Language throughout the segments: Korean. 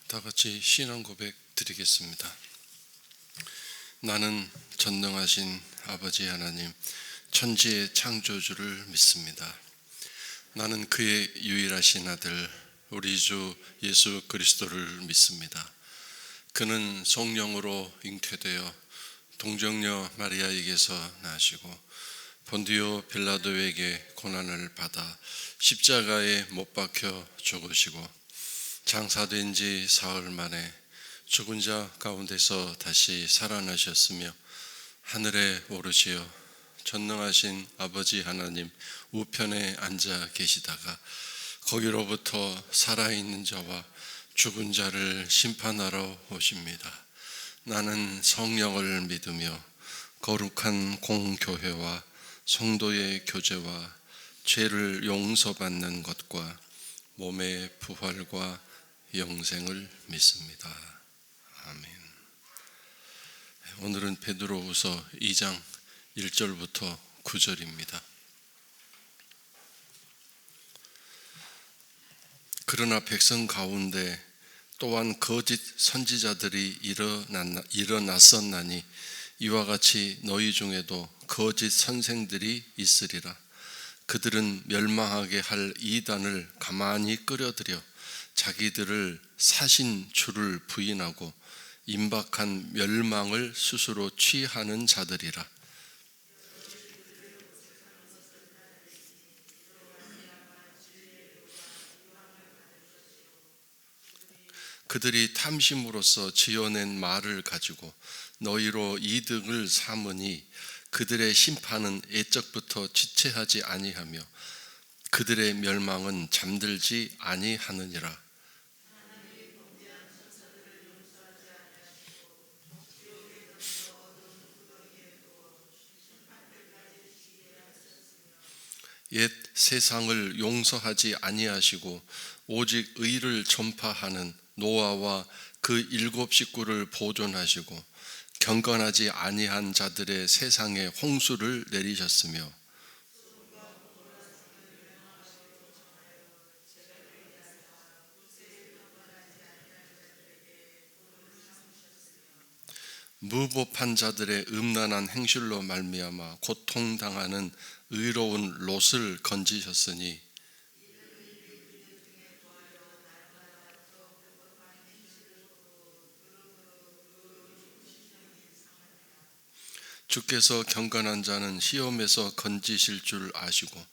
다 같이 신앙 고백 드리겠습니다. 나는 전능하신 아버지 하나님, 천지의 창조주를 믿습니다. 나는 그의 유일하신 아들, 우리 주 예수 그리스도를 믿습니다. 그는 성령으로 잉태되어 동정녀 마리아에게서 나시고 본디오 빌라도에게 고난을 받아 십자가에 못 박혀 죽으시고 장사된 지 사흘 만에 죽은 자 가운데서 다시 살아나셨으며 하늘에 오르시어 전능하신 아버지 하나님 우편에 앉아 계시다가 거기로부터 살아있는 자와 죽은 자를 심판하러 오십니다. 나는 성령을 믿으며 거룩한 공교회와 성도의 교제와 죄를 용서받는 것과 몸의 부활과 영생을 믿습니다. 아멘. 오늘은 베드로후서 2장 1절부터 9절입니다. 그러나 백성 가운데 또한 거짓 선지자들이 일어났었나니 이와 같이 너희 중에도 거짓 선생들이 있으리라. 그들은 멸망하게 할 이단을 가만히 끌어들여 자기들을 사신 주를 부인하고 임박한 멸망을 스스로 취하는 자들이라. 그들이 탐심으로써 지어낸 말을 가지고 너희로 이득을 삼으니 그들의 심판은 애적부터 지체하지 아니하며 그들의 멸망은 잠들지 아니하느니라. 옛 세상을 용서하지 아니하시고 오직 의를 전파하는 노아와 그 7 식구를 보존하시고 경건하지 아니한 자들의 세상에 홍수를 내리셨으며 무법한 자들의 음란한 행실로 말미암아 고통당하는 의로운 롯을 건지셨으니 주께서 경건한 자는 시험에서 건지실 줄 아시고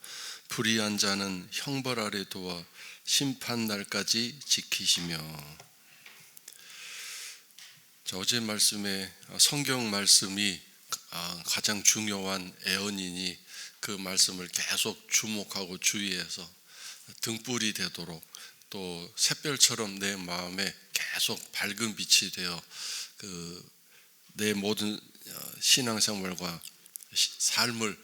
불의한 자는 형벌 아래 두어 심판 날까지 지키시며. 어제 말씀에 성경 말씀이 가장 중요한 애언이니 그 말씀을 계속 주목하고 주의해서 등불이 되도록 또 샛별처럼 내 마음에 계속 밝은 빛이 되어 내 모든 신앙생활과 삶을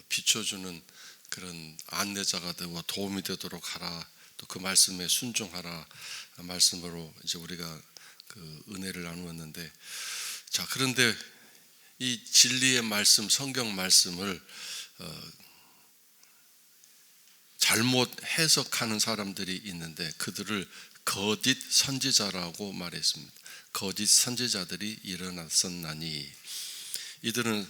비춰주는 그런 안내자가 되고 도움이 되도록 하라. 또 그 말씀에 순종하라 말씀으로 이제 우리가 그 은혜를 나누었는데, 자, 그런데 이 진리의 말씀, 성경 말씀을 잘못 해석하는 사람들이 있는데 그들을 거짓 선지자라고 말했습니다. 거짓 선지자들이 일어났었나니, 이들은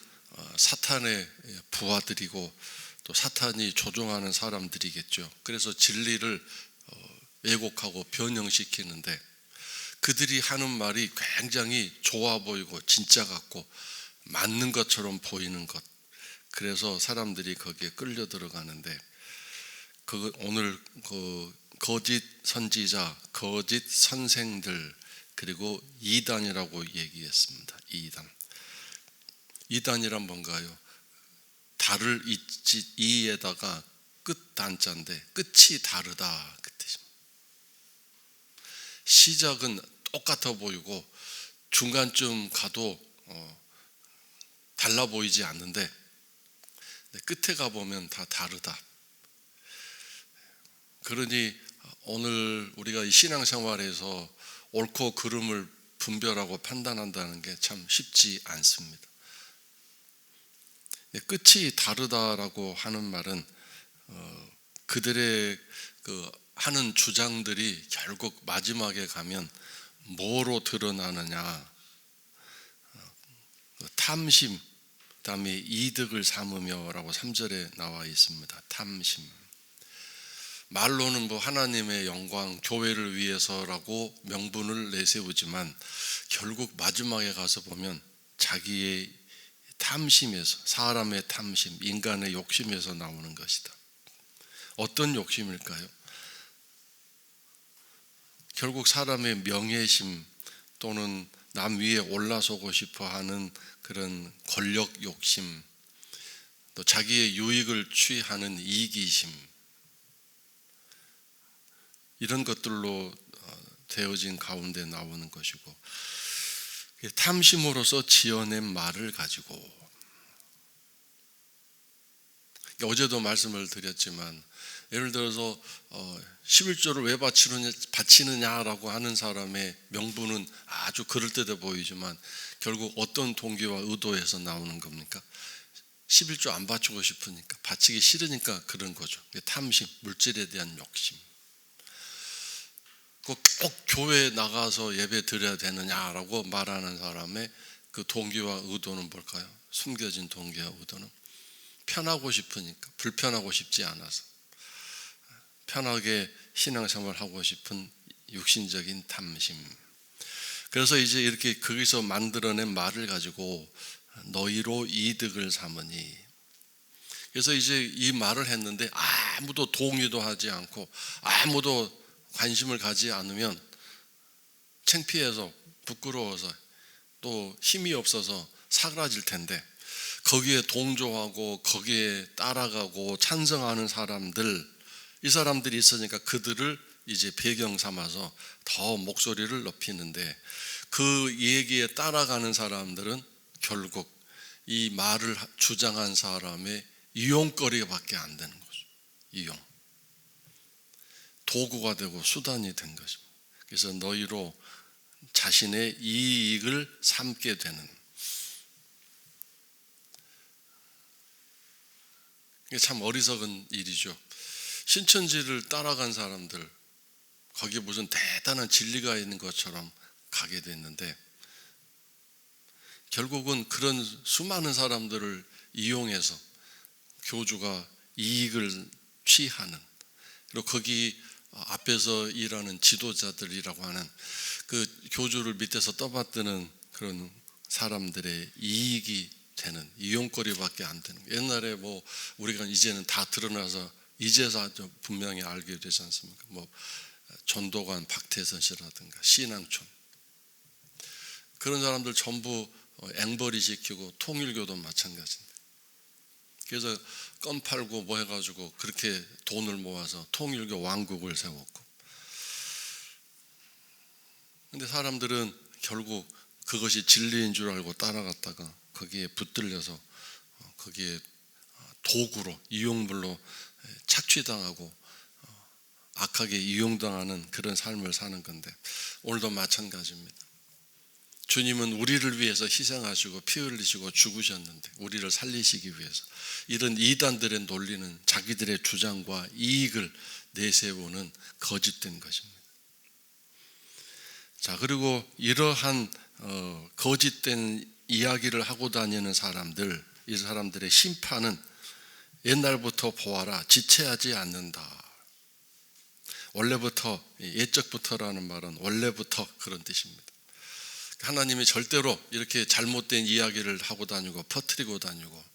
사탄의 부하들이고 또 사탄이 조종하는 사람들이겠죠. 그래서 진리를 왜곡하고 변형시키는데 그들이 하는 말이 굉장히 좋아 보이고 진짜 같고 맞는 것처럼 보이는 것. 그래서 사람들이 거기에 끌려 들어가는데 오늘 거짓 선지자, 거짓 선생들, 그리고 이단이라고 얘기했습니다. 이단이란 뭔가요? 달을 이에다가 끝 단자인데 끝이 다르다 그 뜻입니다. 시작은 똑같아 보이고 중간쯤 가도 달라 보이지 않는데 끝에 가보면 다 다르다. 그러니 오늘 우리가 이 신앙생활에서 옳고 그름을 분별하고 판단한다는 게 참 쉽지 않습니다. 끝이 다르다라고 하는 말은 그들의 하는 주장들이 결국 마지막에 가면 뭐로 드러나느냐? 탐심, 그다음에 이득을 삼으며라고 3절에 나와 있습니다. 탐심. 말로는 뭐 하나님의 영광, 교회를 위해서라고 명분을 내세우지만 결국 마지막에 가서 보면 자기의 탐심에서, 사람의 탐심, 인간의 욕심에서 나오는 것이다. 어떤 욕심일까요? 결국 사람의 명예심 또는 남 위에 올라서고 싶어 하는 그런 권력 욕심, 또 자기의 유익을 취하는 이기심, 이런 것들로 되어진 가운데 나오는 것이고, 탐심으로서 지어낸 말을 가지고, 어제도 말씀을 드렸지만 예를 들어서 11조를 왜 바치느냐라고 하는 사람의 명분은 아주 그럴듯해 보이지만 결국 어떤 동기와 의도에서 나오는 겁니까? 11조 안 바치고 싶으니까, 바치기 싫으니까 그런 거죠. 탐심, 물질에 대한 욕심. 꼭 교회에 나가서 예배 드려야 되느냐라고 말하는 사람의 그 동기와 의도는 뭘까요? 숨겨진 동기와 의도는 편하고 싶으니까, 불편하고 싶지 않아서 편하게 신앙생활하고 싶은 육신적인 탐심. 그래서 이제 이렇게 거기서 만들어낸 말을 가지고 너희로 이득을 삼으니, 그래서 이제 이 말을 했는데 아무도 동의도 하지 않고 아무도 관심을 가지 않으면 창피해서, 부끄러워서, 또 힘이 없어서 사그라질 텐데, 거기에 동조하고 거기에 따라가고 찬성하는 사람들, 이 사람들이 있으니까 그들을 이제 배경 삼아서 더 목소리를 높이는데, 그 얘기에 따라가는 사람들은 결국 이 말을 주장한 사람의 이용거리밖에 안 되는 거죠. 이용. 도구가 되고 수단이 된 것입니다. 그래서 너희로 자신의 이익을 삼게 되는, 이게 참 어리석은 일이죠. 신천지를 따라간 사람들, 거기에 무슨 대단한 진리가 있는 것처럼 가게 됐는데, 결국은 그런 수많은 사람들을 이용해서 교주가 이익을 취하는, 그리고 거기 앞에서 일하는 지도자들이라고 하는 그 교주를 밑에서 떠받드는 그런 사람들의 이익이 되는, 이용거리밖에 안 되는. 옛날에 뭐 우리가 이제는 다 드러나서 이제서 분명히 알게 되지 않습니까? 뭐 전도관 박태선 씨라든가 신앙촌, 그런 사람들 전부 앵벌이 시키고, 통일교도 마찬가지인데, 그래서 껌 팔고 뭐 해가지고 그렇게 돈을 모아서 통일교 왕국을 세웠고, 근데 사람들은 결국 그것이 진리인 줄 알고 따라갔다가 거기에 붙들려서 거기에 도구로, 이용물로 착취당하고 악하게 이용당하는 그런 삶을 사는 건데, 오늘도 마찬가지입니다. 주님은 우리를 위해서 희생하시고 피 흘리시고 죽으셨는데, 우리를 살리시기 위해서 이런 이단들의 논리는 자기들의 주장과 이익을 내세우는 거짓된 것입니다. 자, 그리고 이러한 거짓된 이야기를 하고 다니는 사람들, 이 사람들의 심판은 옛날부터 보아라, 지체하지 않는다. 원래부터, 옛적부터라는 말은 원래부터 그런 뜻입니다. 하나님이 절대로 이렇게 잘못된 이야기를 하고 다니고 퍼뜨리고 다니고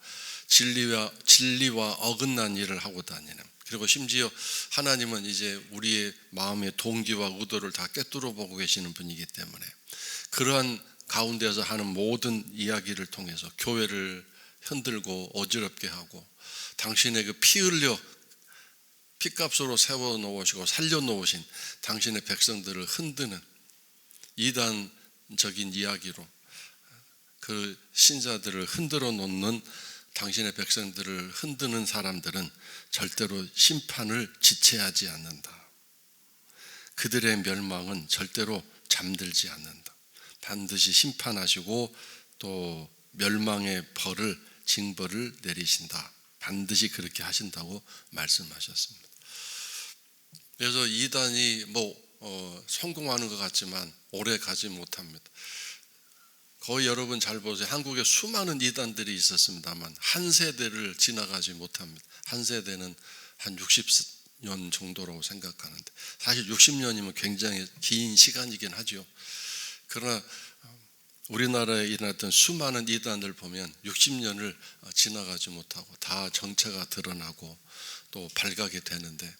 진리와 어긋난 일을 하고 다니는, 그리고 심지어 하나님은 이제 우리의 마음의 동기와 의도를 다 꿰뚫어 보고 계시는 분이기 때문에 그러한 가운데서 하는 모든 이야기를 통해서 교회를 흔들고 어지럽게 하고, 당신의 그 피 흘려 피값으로 세워 놓으시고 살려 놓으신 당신의 백성들을 흔드는 이단적인 이야기로 그 신자들을 흔들어 놓는, 당신의 백성들을 흔드는 사람들은 절대로 심판을 지체하지 않는다. 그들의 멸망은 절대로 잠들지 않는다. 반드시 심판하시고 또 멸망의 벌을, 징벌을 내리신다. 반드시 그렇게 하신다고 말씀하셨습니다. 그래서 이단이 뭐 성공하는 것 같지만 오래 가지 못합니다. 거의 여러분 잘 보세요. 한국에 수많은 이단들이 있었습니다만 한 세대를 지나가지 못합니다. 한 세대는 한 60년 정도라고 생각하는데, 사실 60년이면 굉장히 긴 시간이긴 하죠. 그러나 우리나라에 일어났던 수많은 이단들 보면 60년을 지나가지 못하고 다 정체가 드러나고 또 발각이 되는데,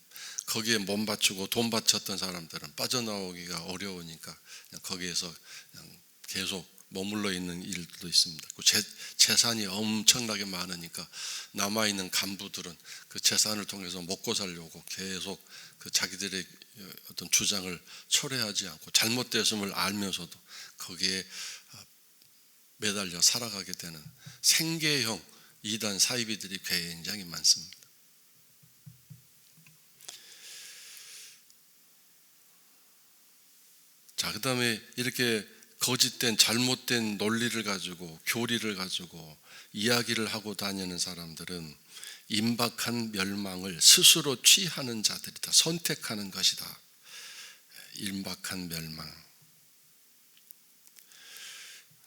거기에 몸 바치고 돈 바쳤던 사람들은 빠져나오기가 어려우니까 그냥 거기에서 그냥 계속 머물러 있는 일도 있습니다. 재산이 엄청나게 많으니까 남아있는 간부들은 그 재산을 통해서 먹고 살려고 계속 그 자기들의 어떤 주장을 철회하지 않고 잘못됐음을 알면서도 거기에 매달려 살아가게 되는 생계형 이단 사이비들이 굉장히 많습니다. 자, 그 다음에 이렇게 거짓된 잘못된 논리를 가지고 교리를 가지고 이야기를 하고 다니는 사람들은 임박한 멸망을 스스로 취하는 자들이다. 선택하는 것이다. 임박한 멸망.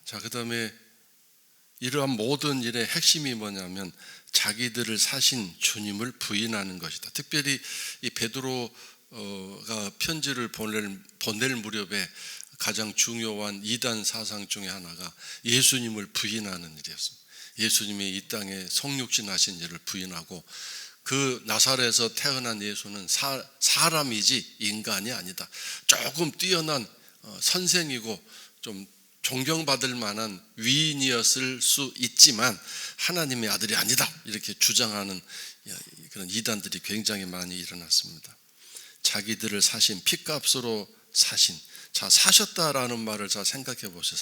자, 그 다음에 이러한 모든 일의 핵심이 뭐냐면 자기들을 사신 주님을 부인하는 것이다. 특별히 이 베드로가 편지를 보낼 무렵에 가장 중요한 이단 사상 중에 하나가 예수님을 부인하는 일이었습니다. 예수님이 이 땅에 성육신 하신 일을 부인하고, 그 나사렛에서 태어난 예수는 사람이지 인간이 아니다. 조금 뛰어난 선생이고 좀 존경받을 만한 위인이었을 수 있지만 하나님의 아들이 아니다, 이렇게 주장하는 그런 이단들이 굉장히 많이 일어났습니다. 자기들을 사신, 핏값으로 사신. 자, 사셨다라는 말을 자 생각해 보세요.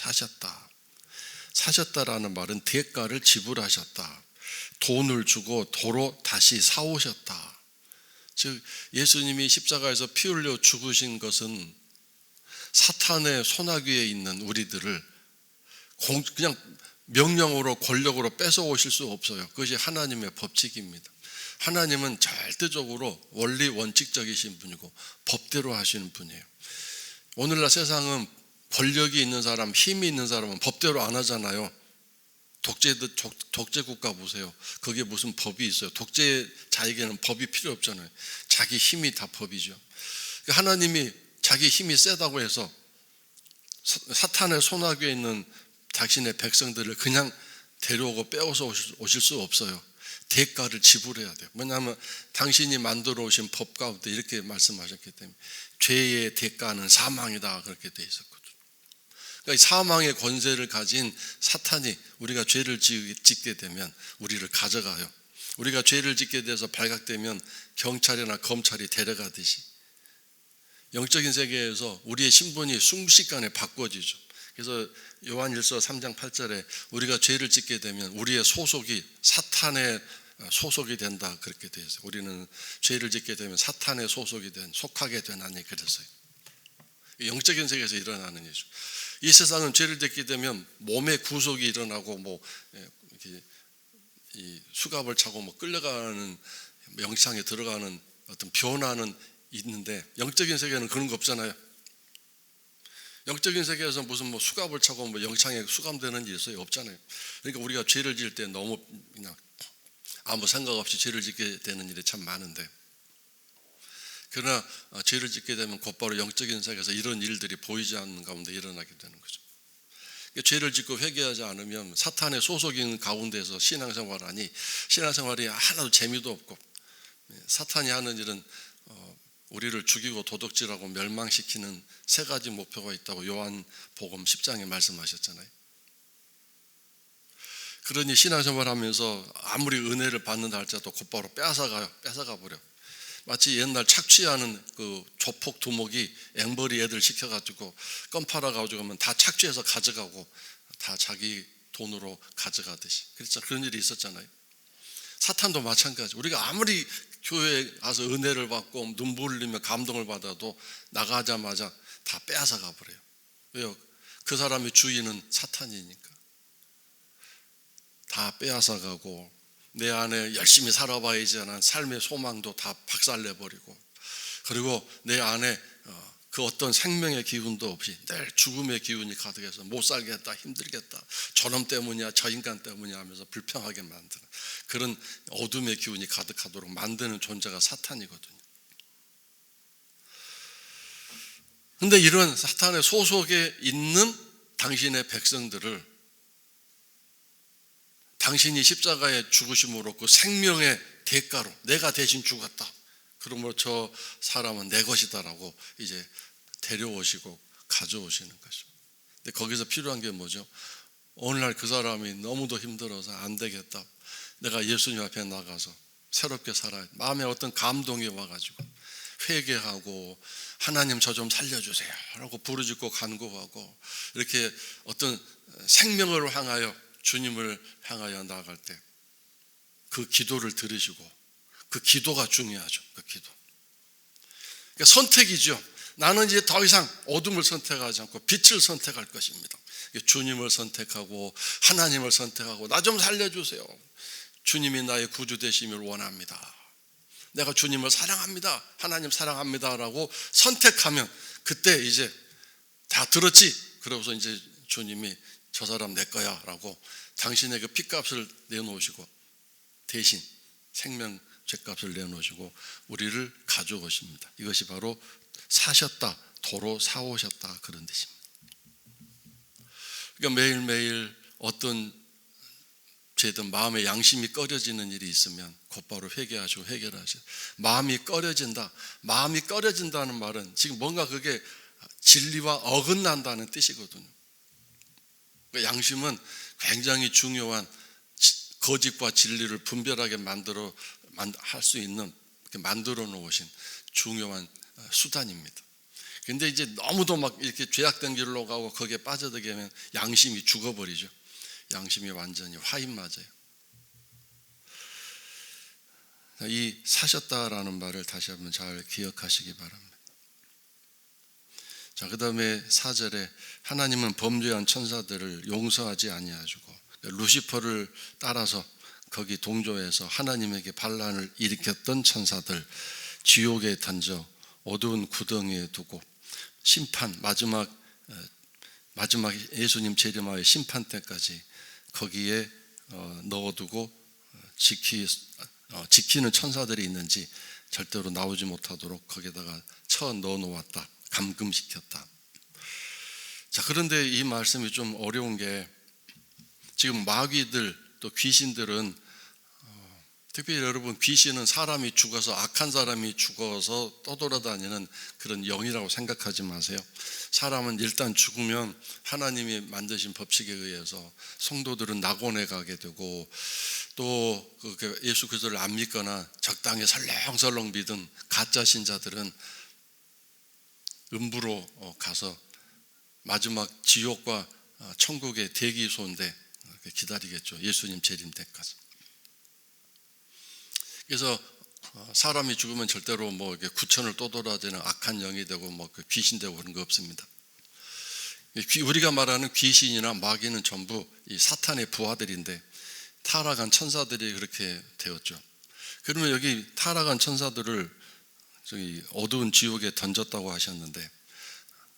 사셨다라는 말은 대가를 지불하셨다. 돈을 주고 도로 다시 사오셨다. 즉 예수님이 십자가에서 피 흘려 죽으신 것은 사탄의 손아귀에 있는 우리들을 그냥 명령으로 권력으로 뺏어오실 수 없어요. 그것이 하나님의 법칙입니다. 하나님은 절대적으로 원리 원칙적이신 분이고 법대로 하시는 분이에요. 오늘날 세상은 권력이 있는 사람, 힘이 있는 사람은 법대로 안 하잖아요. 독재 국가 보세요. 거기에 무슨 법이 있어요? 독재자에게는 법이 필요 없잖아요. 자기 힘이 다 법이죠. 하나님이 자기 힘이 세다고 해서 사탄의 손아귀에 있는 당신의 백성들을 그냥 데려오고 빼어서 오실 수 없어요. 대가를 지불해야 돼요. 왜냐하면 당신이 만들어 오신 법 가운데 이렇게 말씀하셨기 때문에 죄의 대가는 사망이다, 그렇게 돼 있었거든요. 그러니까 사망의 권세를 가진 사탄이 우리가 죄를 짓게 되면 우리를 가져가요. 우리가 죄를 짓게 돼서 발각되면 경찰이나 검찰이 데려가듯이 영적인 세계에서 우리의 신분이 순식간에 바꿔지죠. 그래서 요한일서 3장 8절에 우리가 죄를 짓게 되면 우리의 소속이 사탄의 소속이 된다, 그렇게 되어 있어요. 우리는 죄를 짓게 되면 사탄의 소속이 속하게 되나니 그랬어요. 영적인 세계에서 일어나는 일이죠. 이 세상은 죄를 짓게 되면 몸의 구속이 일어나고 이렇게 이 수갑을 차고 끌려가는 영창에 들어가는 어떤 변화는 있는데, 영적인 세계는 그런 거 없잖아요. 영적인 세계에서 무슨 수갑을 차고 영창에 수감되는 일이 있어요? 없잖아요. 그러니까 우리가 죄를 지을 때 너무 그냥 아무 생각 없이 죄를 짓게 되는 일이 참 많은데, 그러나 죄를 짓게 되면 곧바로 영적인 세계에서 이런 일들이 보이지 않는 가운데 일어나게 되는 거죠. 죄를 짓고 회개하지 않으면 사탄의 소속인 가운데서 신앙생활하니 신앙생활이 하나도 재미도 없고, 사탄이 하는 일은 우리를 죽이고 도둑질하고 멸망시키는 세 가지 목표가 있다고 요한복음 10장에 말씀하셨잖아요. 그러니 신앙생활하면서 아무리 은혜를 받는다 할지라도 곧바로 뺏어가 버려. 마치 옛날 착취하는 그 조폭 두목이 앵벌이 애들 시켜가지고 껌 팔아가지고 가면 다 착취해서 가져가고 다 자기 돈으로 가져가듯이, 그렇죠. 그런 일이 있었잖아요. 사탄도 마찬가지. 우리가 아무리 교회에 가서 은혜를 받고 눈물 흘리며 감동을 받아도 나가자마자 다 빼앗아가 버려요. 왜요? 그 사람의 주인은 사탄이니까. 다 빼앗아가고 내 안에 열심히 살아봐야지 하는 삶의 소망도 다 박살내버리고, 그리고 내 안에 그 어떤 생명의 기운도 없이 늘 죽음의 기운이 가득해서 못 살겠다, 힘들겠다, 저놈 때문이야, 저 인간 때문이야 하면서 불평하게 만드는 그런 어둠의 기운이 가득하도록 만드는 존재가 사탄이거든요. 그런데 이런 사탄의 소속에 있는 당신의 백성들을 당신이 십자가의 죽으심으로 그 생명의 대가로 내가 대신 죽었다, 그러므로 저 사람은 내 것이다라고 이제 데려오시고 가져오시는 것입니다. 근데 거기서 필요한 게 뭐죠? 오늘날 그 사람이 너무도 힘들어서 안 되겠다, 내가 예수님 앞에 나가서 새롭게 살아야, 마음에 어떤 감동이 와가지고 회개하고 하나님 저 좀 살려주세요 라고 부르짖고 간구하고 이렇게 어떤 생명을 향하여 주님을 향하여 나아갈 때 그 기도를 들으시고, 그 기도가 중요하죠. 그 기도. 그러니까 선택이죠. 나는 이제 더 이상 어둠을 선택하지 않고 빛을 선택할 것입니다. 주님을 선택하고 하나님을 선택하고 나 좀 살려주세요. 주님이 나의 구주 되심을 원합니다. 내가 주님을 사랑합니다. 하나님 사랑합니다라고 선택하면 그때 이제 다 들었지? 그러고서 이제 주님이 저 사람 내 거야 라고 당신의 그 핏값을 내놓으시고 대신 생명 죄값을 내놓으시고 우리를 가져오십니다. 이것이 바로 사셨다, 도로 사오셨다, 그런 뜻입니다. 그러니까 매일매일 어떤 죄든 마음의 양심이 꺼려지는 일이 있으면 곧바로 회개하시고 해결하시고, 마음이 꺼려진다. 마음이 꺼려진다는 말은 지금 뭔가 그게 진리와 어긋난다는 뜻이거든요. 그러니까 양심은 굉장히 중요한 거짓과 진리를 분별하게 할 수 있는, 만들어 놓으신 중요한 수단입니다. 근데 이제 너무도 막 이렇게 죄악된 길로 가고 거기에 빠져들게 하면 양심이 죽어버리죠. 양심이 완전히 화인 맞아요. 이 사셨다라는 말을 다시 한번 잘 기억하시기 바랍니다. 자, 그 다음에 4절에 하나님은 범죄한 천사들을 용서하지 아니하시고 루시퍼를 따라서 거기 동조해서 하나님에게 반란을 일으켰던 천사들 지옥에 던져 어두운 구덩이에 두고 심판, 마지막 예수님 재림하의 심판 때까지 거기에 넣어두고 지키는 천사들이 있는지 절대로 나오지 못하도록 거기다가 쳐 넣어놓았다, 감금시켰다. 자, 그런데 이 말씀이 좀 어려운 게 지금 마귀들 또 귀신들은 특별히 여러분, 귀신은 사람이 죽어서, 악한 사람이 죽어서 떠돌아다니는 그런 영이라고 생각하지 마세요. 사람은 일단 죽으면 하나님이 만드신 법칙에 의해서 성도들은 낙원에 가게 되고, 또 예수 그리스도를 안 믿거나 적당히 설렁설렁 믿은 가짜 신자들은 음부로 가서 마지막 지옥과 천국의 대기소인데 기다리겠죠. 예수님 재림 때까지. 그래서 사람이 죽으면 절대로 뭐 이렇게 구천을 떠돌아다니는 악한 영이 되고 뭐 귀신 되고 그런 거 없습니다. 우리가 말하는 귀신이나 마귀는 전부 이 사탄의 부하들인데 타락한 천사들이 그렇게 되었죠. 그러면 여기 타락한 천사들을 저기 어두운 지옥에 던졌다고 하셨는데,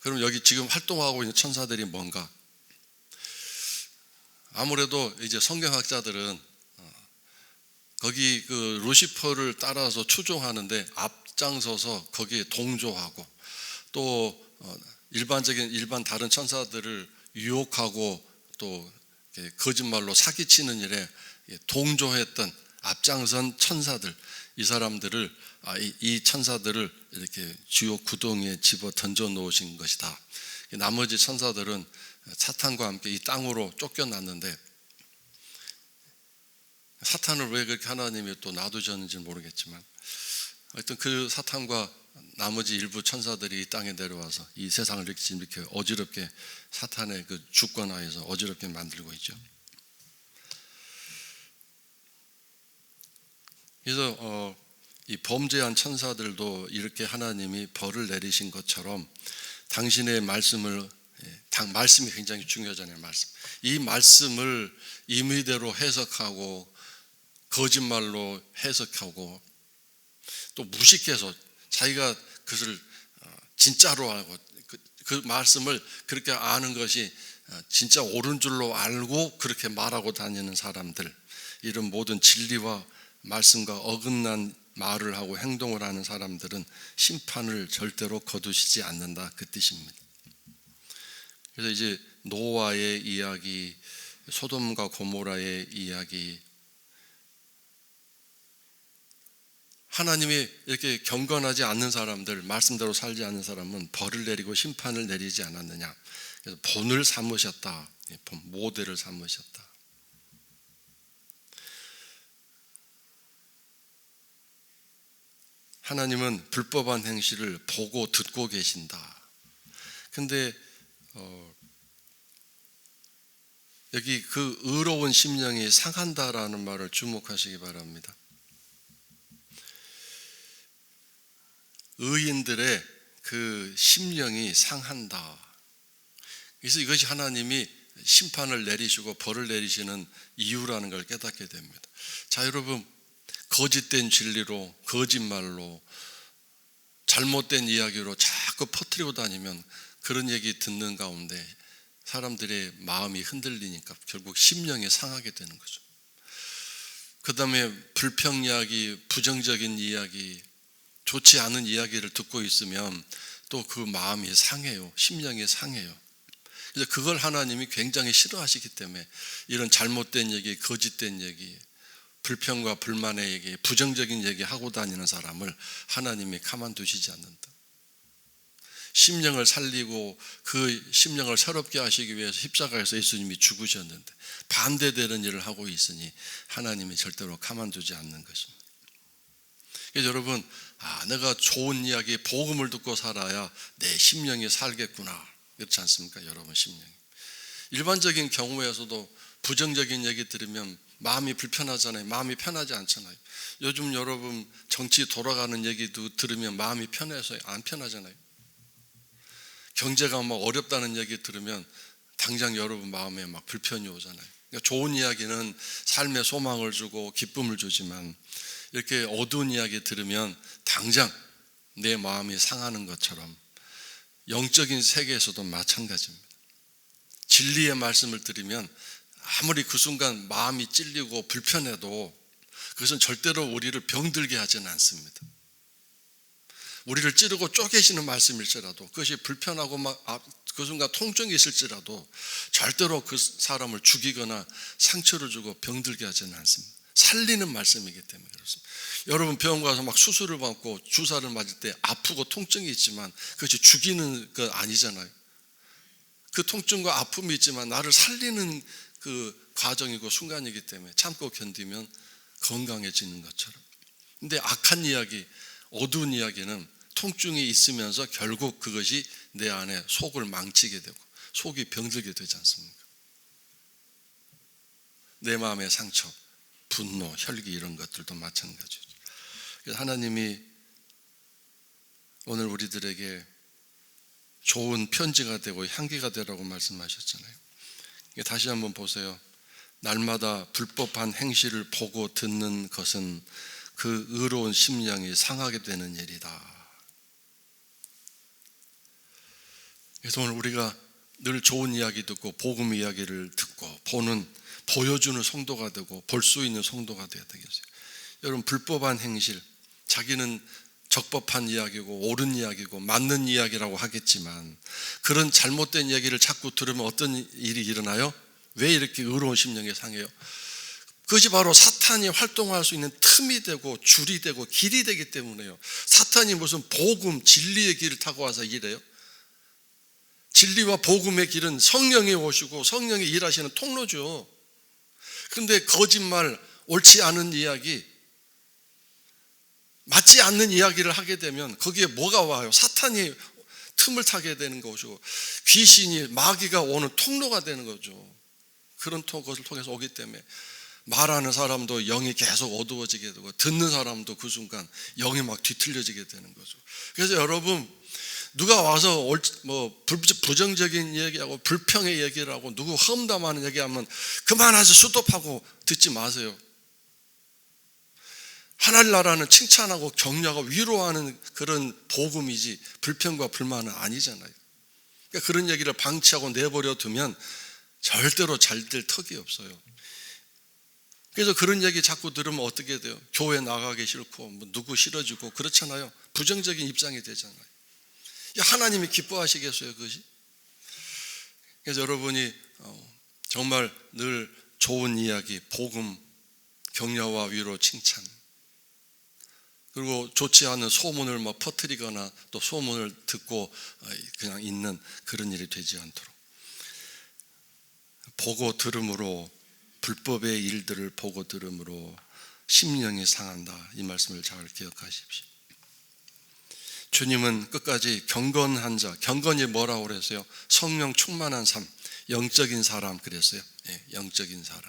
그럼 여기 지금 활동하고 있는 천사들이 뭔가? 아무래도 이제 성경학자들은 거기 그 루시퍼를 따라서 추종하는데 앞장서서 거기에 동조하고, 또 일반 다른 천사들을 유혹하고 또 거짓말로 사기치는 일에 동조했던 앞장선 천사들, 이 사람들을, 이 천사들을 이렇게 지옥 구덩이에 집어 던져 놓으신 것이다. 나머지 천사들은 사탄과 함께 이 땅으로 쫓겨났는데, 사탄을 왜 그렇게 하나님이 또 놔두셨는지 모르겠지만 하여튼 그 사탄과 나머지 일부 천사들이 이 땅에 내려와서 이 세상을 이렇게 어지럽게, 사탄의 그 주권하에서 어지럽게 만들고 있죠. 그래서 이 범죄한 천사들도 이렇게 하나님이 벌을 내리신 것처럼 당신의 말씀을, 말씀이 굉장히 중요하잖아요. 말씀. 이 말씀을 임의대로 해석하고 거짓말로 해석하고 또 무식해서 자기가 그것을 진짜로 알고 그 말씀을 그렇게 아는 것이 진짜 옳은 줄로 알고 그렇게 말하고 다니는 사람들, 이런 모든 진리와 말씀과 어긋난 말을 하고 행동을 하는 사람들은 심판을 절대로 거두시지 않는다, 그 뜻입니다. 그래서 이제 노아의 이야기, 소돔과 고모라의 이야기, 하나님이 이렇게 경건하지 않는 사람들, 말씀대로 살지 않는 사람은 벌을 내리고 심판을 내리지 않았느냐. 그래서 본을 삼으셨다, 모델을 삼으셨다. 하나님은 불법한 행실을 보고 듣고 계신다. 근데 여기 그 의로운 심령이 상한다라는 말을 주목하시기 바랍니다. 의인들의 그 심령이 상한다. 그래서 이것이 하나님이 심판을 내리시고 벌을 내리시는 이유라는 걸 깨닫게 됩니다. 자, 여러분, 거짓된 진리로, 거짓말로, 잘못된 이야기로 자꾸 퍼뜨리고 다니면 그런 얘기 듣는 가운데 사람들의 마음이 흔들리니까 결국 심령이 상하게 되는 거죠. 그 다음에 불평 이야기, 부정적인 이야기, 좋지 않은 이야기를 듣고 있으면 또 그 마음이 상해요. 심령이 상해요. 그래서 그걸 하나님이 굉장히 싫어하시기 때문에 이런 잘못된 얘기, 거짓된 얘기, 불평과 불만의 얘기, 부정적인 얘기 하고 다니는 사람을 하나님이 가만두시지 않는다. 심령을 살리고 그 심령을 새롭게 하시기 위해서 십자가에서 예수님이 죽으셨는데 반대되는 일을 하고 있으니 하나님이 절대로 가만두지 않는 것입니다. 그래서 여러분, 내가 좋은 이야기, 복음을 듣고 살아야 내 심령이 살겠구나, 그렇지 않습니까? 여러분, 심령이. 일반적인 경우에서도 부정적인 얘기 들으면 마음이 불편하잖아요. 마음이 편하지 않잖아요. 요즘 여러분 정치 돌아가는 얘기도 들으면 마음이 편해서 안 편하잖아요. 경제가 막 어렵다는 얘기 들으면 당장 여러분 마음에 막 불편이 오잖아요. 그러니까 좋은 이야기는 삶에 소망을 주고 기쁨을 주지만 이렇게 어두운 이야기 들으면 당장 내 마음이 상하는 것처럼 영적인 세계에서도 마찬가지입니다. 진리의 말씀을 들으면 아무리 그 순간 마음이 찔리고 불편해도 그것은 절대로 우리를 병들게 하지는 않습니다. 우리를 찌르고 쪼개시는 말씀일지라도, 그것이 불편하고 그 순간 통증이 있을지라도 절대로 그 사람을 죽이거나 상처를 주고 병들게 하지는 않습니다. 살리는 말씀이기 때문에 그렇습니다. 여러분 병원 가서 막 수술을 받고 주사를 맞을 때 아프고 통증이 있지만 그것이 죽이는 거 아니잖아요. 그 통증과 아픔이 있지만 나를 살리는 그 과정이고 순간이기 때문에 참고 견디면 건강해지는 것처럼. 근데 악한 이야기, 어두운 이야기는 통증이 있으면서 결국 그것이 내 안에 속을 망치게 되고 속이 병들게 되지 않습니까? 내 마음의 상처, 분노, 혈기 이런 것들도 마찬가지죠. 그래서 하나님이 오늘 우리들에게 좋은 편지가 되고 향기가 되라고 말씀하셨잖아요. 다시 한번 보세요. 날마다 불법한 행실을 보고 듣는 것은 그 의로운 심령이 상하게 되는 일이다. 그래서 오늘 우리가 늘 좋은 이야기 듣고 복음 이야기를 듣고 보여주는 성도가 되고 볼 수 있는 성도가 되어야 되겠어요. 여러분, 불법한 행실, 자기는 적법한 이야기고 옳은 이야기고 맞는 이야기라고 하겠지만 그런 잘못된 이야기를 자꾸 들으면 어떤 일이 일어나요? 왜 이렇게 의로운 심령이 상해요? 그것이 바로 사탄이 활동할 수 있는 틈이 되고 줄이 되고 길이 되기 때문에요. 사탄이 무슨 복음, 진리의 길을 타고 와서 이래요? 진리와 복음의 길은 성령이 오시고 성령이 일하시는 통로죠. 그런데 거짓말, 옳지 않은 이야기, 맞지 않는 이야기를 하게 되면 거기에 뭐가 와요? 사탄이 틈을 타게 되는 것이고 귀신이, 마귀가 오는 통로가 되는 거죠. 그런 것을 통해서 오기 때문에 말하는 사람도 영이 계속 어두워지게 되고 듣는 사람도 그 순간 영이 막 뒤틀려지게 되는 거죠. 그래서 여러분, 누가 와서 부정적인 얘기하고 불평의 얘기를 하고 누구 험담하는 얘기하면 그만하세요, 스톱하고 듣지 마세요. 하나님 나라는 칭찬하고 격려하고 위로하는 그런 복음이지 불평과 불만은 아니잖아요. 그러니까 그런 얘기를 방치하고 내버려 두면 절대로 잘 될 턱이 없어요. 그래서 그런 얘기 자꾸 들으면 어떻게 돼요? 교회 나가기 싫고 뭐 누구 싫어지고 그렇잖아요. 부정적인 입장이 되잖아요. 하나님이 기뻐하시겠어요, 그것이? 그래서 여러분이 정말 늘 좋은 이야기, 복음, 격려와 위로, 칭찬, 그리고 좋지 않은 소문을 퍼뜨리거나 또 소문을 듣고 그냥 있는 그런 일이 되지 않도록, 보고 들음으로, 불법의 일들을 보고 들음으로 심령이 상한다, 이 말씀을 잘 기억하십시오. 주님은 끝까지 경건한 자, 경건이 뭐라고 그랬어요? 성령 충만한 삶, 영적인 사람 그랬어요. 영적인 사람.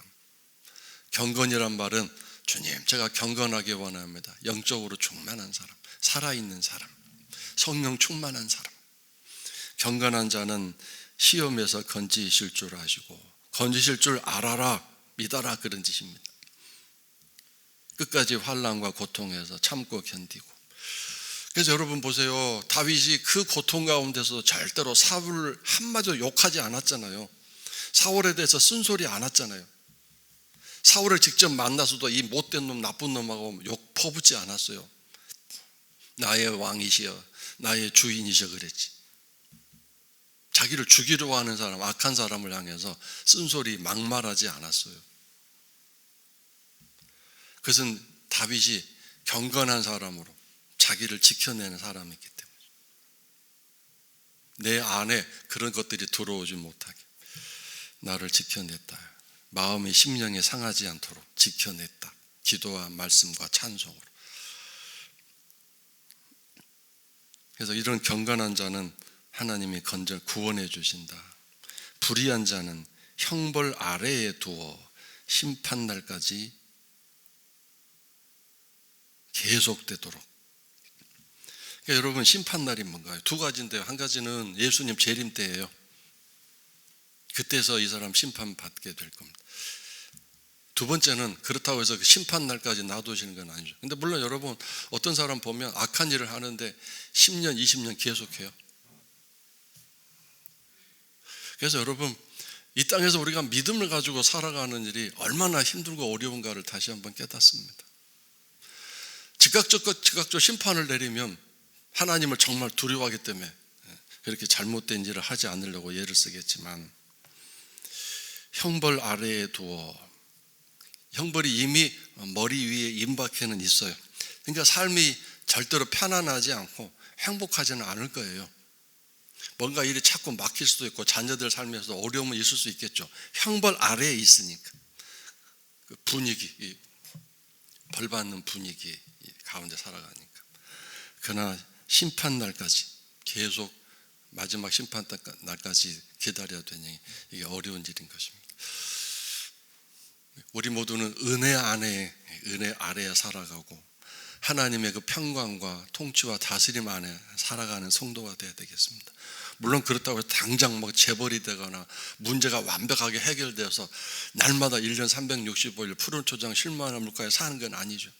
경건이란 말은 주님, 제가 경건하게 원합니다. 영적으로 충만한 사람, 살아있는 사람, 성령 충만한 사람. 경건한 자는 시험에서 건지실 줄 아시고, 건지실 줄 알아라, 믿어라, 그런 뜻입니다. 끝까지 환난과 고통에서 참고 견디고. 그래서 여러분 보세요. 다윗이 그 고통 가운데서 절대로 사울을 한마디도 욕하지 않았잖아요. 사울에 대해서 쓴소리 안 했잖아요. 사울을 직접 만나서도 이 못된 놈, 나쁜 놈하고 욕 퍼붓지 않았어요. 나의 왕이시여, 나의 주인이시여 그랬지. 자기를 죽이려고 하는 사람, 악한 사람을 향해서 쓴소리 막말하지 않았어요. 그것은 다윗이 경건한 사람으로 자기를 지켜내는 사람이기 때문에, 내 안에 그런 것들이 들어오지 못하게 나를 지켜냈다. 마음이 심령이 상하지 않도록 지켜냈다. 기도와 말씀과 찬송으로. 그래서 이런 경건한 자는 하나님이 구원해 주신다. 불의한 자는 형벌 아래에 두어 심판날까지 계속되도록. 그러니까 여러분, 심판날이 뭔가요? 두 가지인데요. 한 가지는 예수님 재림 때예요. 그때서 이 사람 심판받게 될 겁니다. 두 번째는 그렇다고 해서 그 심판날까지 놔두시는 건 아니죠. 근데 물론 여러분, 어떤 사람 보면 악한 일을 하는데 10년, 20년 계속해요. 그래서 여러분, 이 땅에서 우리가 믿음을 가지고 살아가는 일이 얼마나 힘들고 어려운가를 다시 한번 깨닫습니다. 즉각적 심판을 내리면 하나님을 정말 두려워하기 때문에 그렇게 잘못된 일을 하지 않으려고 예를 쓰겠지만, 형벌 아래에 두어, 형벌이 이미 머리 위에 임박해는 있어요. 그러니까 삶이 절대로 편안하지 않고 행복하지는 않을 거예요. 뭔가 일이 자꾸 막힐 수도 있고 자녀들 삶에서 어려움은 있을 수 있겠죠. 형벌 아래에 있으니까. 그 분위기, 벌 받는 분위기 가운데 살아가니까. 그러나 심판날까지 계속 마지막 심판날까지 기다려야 되니 이게 어려운 일인 것입니다. 우리 모두는 은혜 아래에 살아가고 하나님의 그 평강과 통치와 다스림 안에 살아가는 성도가 되어야 되겠습니다. 물론 그렇다고 해서 당장 재벌이 되거나 문제가 완벽하게 해결되어서 날마다 1년 365일 푸른 초장 실만한 물가에 사는 건 아니죠.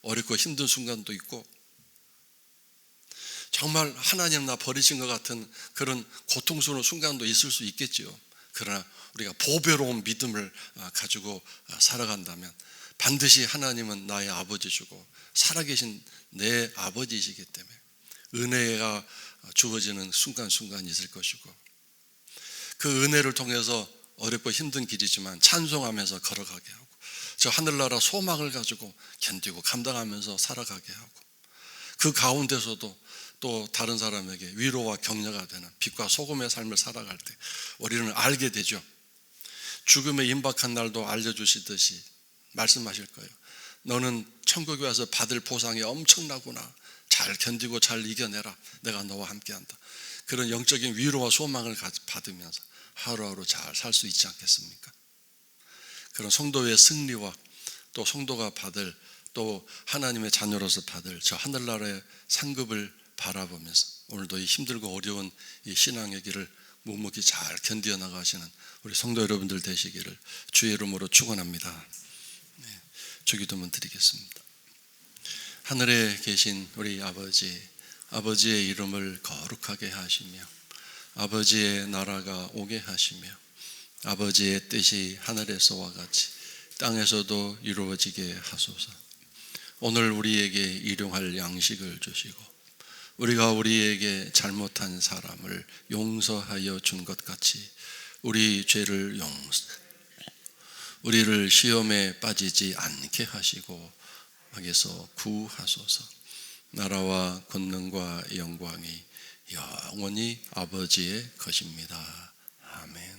어렵고 힘든 순간도 있고, 정말 하나님 나 버리신 것 같은 그런 고통스러운 순간도 있을 수 있겠지요. 그러나 우리가 보배로운 믿음을 가지고 살아간다면 반드시 하나님은 나의 아버지시고 살아계신 내 아버지이시기 때문에 은혜가 주어지는 순간순간이 있을 것이고, 그 은혜를 통해서 어렵고 힘든 길이지만 찬송하면서 걸어가게 하고, 저 하늘나라 소망을 가지고 견디고 감당하면서 살아가게 하고, 그 가운데서도 또 다른 사람에게 위로와 격려가 되는 빛과 소금의 삶을 살아갈 때 우리는 알게 되죠. 죽음에 임박한 날도 알려주시듯이 말씀하실 거예요. 너는 천국에 와서 받을 보상이 엄청나구나. 잘 견디고 잘 이겨내라. 내가 너와 함께한다. 그런 영적인 위로와 소망을 받으면서 하루하루 잘 살 수 있지 않겠습니까? 그런 성도의 승리와 또 성도가 받을, 또 하나님의 자녀로서 받을 저 하늘나라의 상급을 바라보면서 오늘도 이 힘들고 어려운 이 신앙의 길을 묵묵히 잘 견디어 나가시는 우리 성도 여러분들 되시기를 주의 이름으로 축원합니다. 주기도문 드리겠습니다. 하늘에 계신 우리 아버지의 이름을 거룩하게 하시며 아버지의 나라가 오게 하시며 아버지의 뜻이 하늘에서와 같이 땅에서도 이루어지게 하소서. 오늘 우리에게 일용할 양식을 주시고 우리가 우리에게 잘못한 사람을 용서하여 준 것 같이 우리 죄를 우리를 시험에 빠지지 않게 하시고 악에서 구하소서. 나라와 권능과 영광이 영원히 아버지의 것입니다. 아멘.